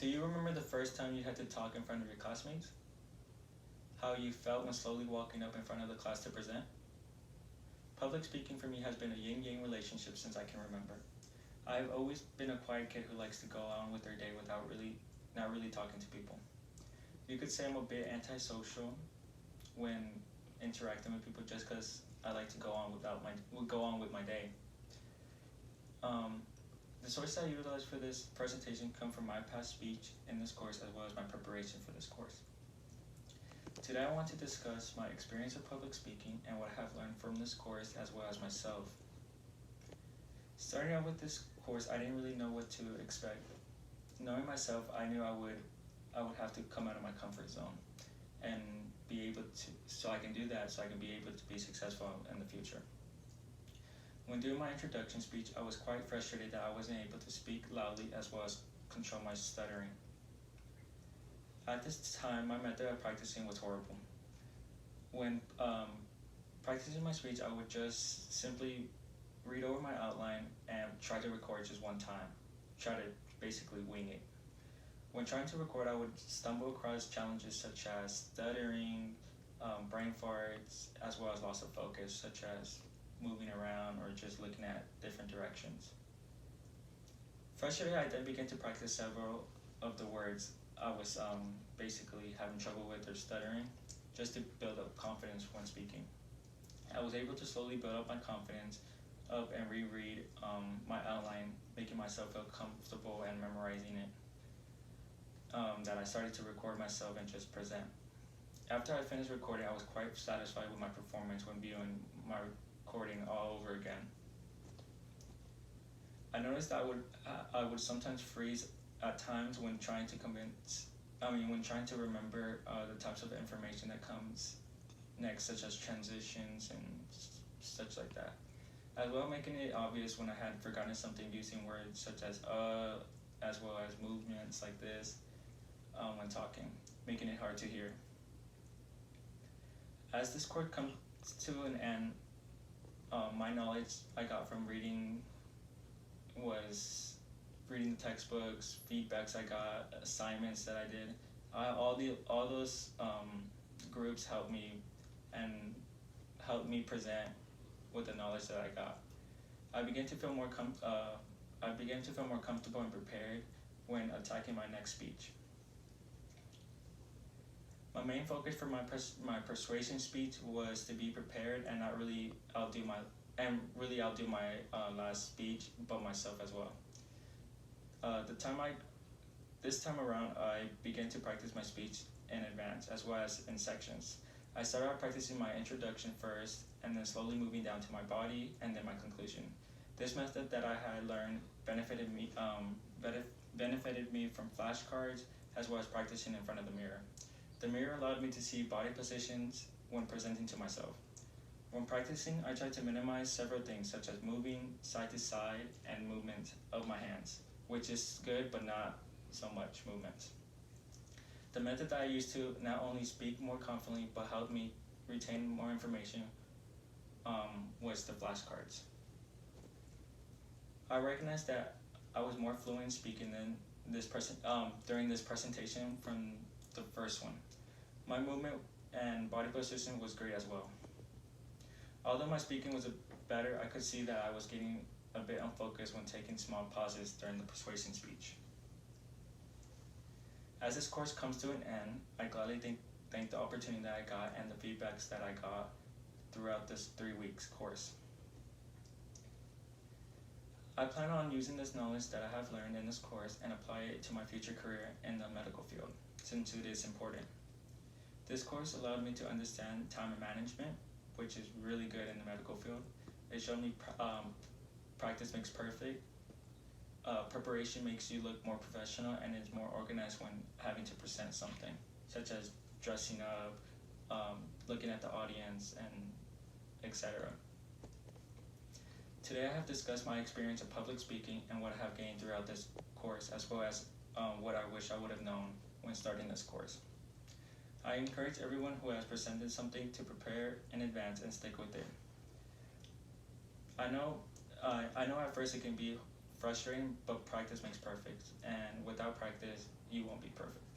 Do you remember the first time you had to talk in front of your classmates? How you felt when slowly walking up in front of the class to present? Public speaking for me has been a yin-yang relationship since I can remember. I've always been a quiet kid who likes to go on with their day without not really talking to people. You could say I'm a bit antisocial when interacting with people just because I like to go on with my day. Um, the sources I utilized for this presentation come from my past speech in this course as well as my preparation for this course. Today I want to discuss my experience of public speaking and what I have learned from this course as well as myself. Starting out with this course, I didn't really know what to expect. Knowing myself, I knew I would have to come out of my comfort zone and be able to, so I can do that, so I can be able to be successful in the future. When doing my introduction speech, I was quite frustrated that I wasn't able to speak loudly as well as control my stuttering. At this time, my method of practicing was horrible. When practicing my speech, I would just simply read over my outline and try to record just one time. Try to basically wing it. When trying to record, I would stumble across challenges such as stuttering, brain farts, as well as loss of focus, such as moving around or just looking at different directions. Frustrated, I then began to practice several of the words I was basically having trouble with or stuttering, just to build up confidence when speaking. I was able to slowly build up my confidence up and reread my outline, making myself feel comfortable and memorizing it. That I started to record myself and just present. After I finished recording, I was quite satisfied with my performance when viewing my recording all over again. I noticed that I would sometimes freeze at times when trying to remember the types of information that comes next, such as transitions and such like that. As well, making it obvious when I had forgotten something using words such as well as movements like this when talking, making it hard to hear. As this course comes to an end, my knowledge I got from reading was reading the textbooks, feedbacks I got, assignments that I did. All those groups helped me present with the knowledge that I got. I began to feel more comfortable and prepared when attacking my next speech. My main focus for my persuasion speech was to be prepared and not really outdo my last speech, but myself as well. This time around, I began to practice my speech in advance as well as in sections. I started out practicing my introduction first, and then slowly moving down to my body and then my conclusion. This method that I had learned benefited me from flashcards as well as practicing in front of the mirror. The mirror allowed me to see body positions when presenting to myself. When practicing, I tried to minimize several things such as moving side to side and movement of my hands, which is good but not so much movement. The method that I used to not only speak more confidently but helped me retain more information was the flashcards. I recognized that I was more fluent in speaking than during this presentation from the first one. My movement and body position was great as well. Although my speaking was better, I could see that I was getting a bit unfocused when taking small pauses during the persuasion speech. As this course comes to an end, I gladly thank the opportunity that I got and the feedbacks that I got throughout this 3 weeks course. I plan on using this knowledge that I have learned in this course and apply it to my future career in the medical field, since it is important. This course allowed me to understand time management, which is really good in the medical field. It showed me practice makes perfect. Preparation makes you look more professional and is more organized when having to present something, such as dressing up, looking at the audience, and etc. Today I have discussed my experience of public speaking and what I have gained throughout this course, as well as what I wish I would have known when starting this course. I encourage everyone who has presented something to prepare in advance and stick with it. I know at first it can be frustrating, but practice makes perfect, and without practice, you won't be perfect.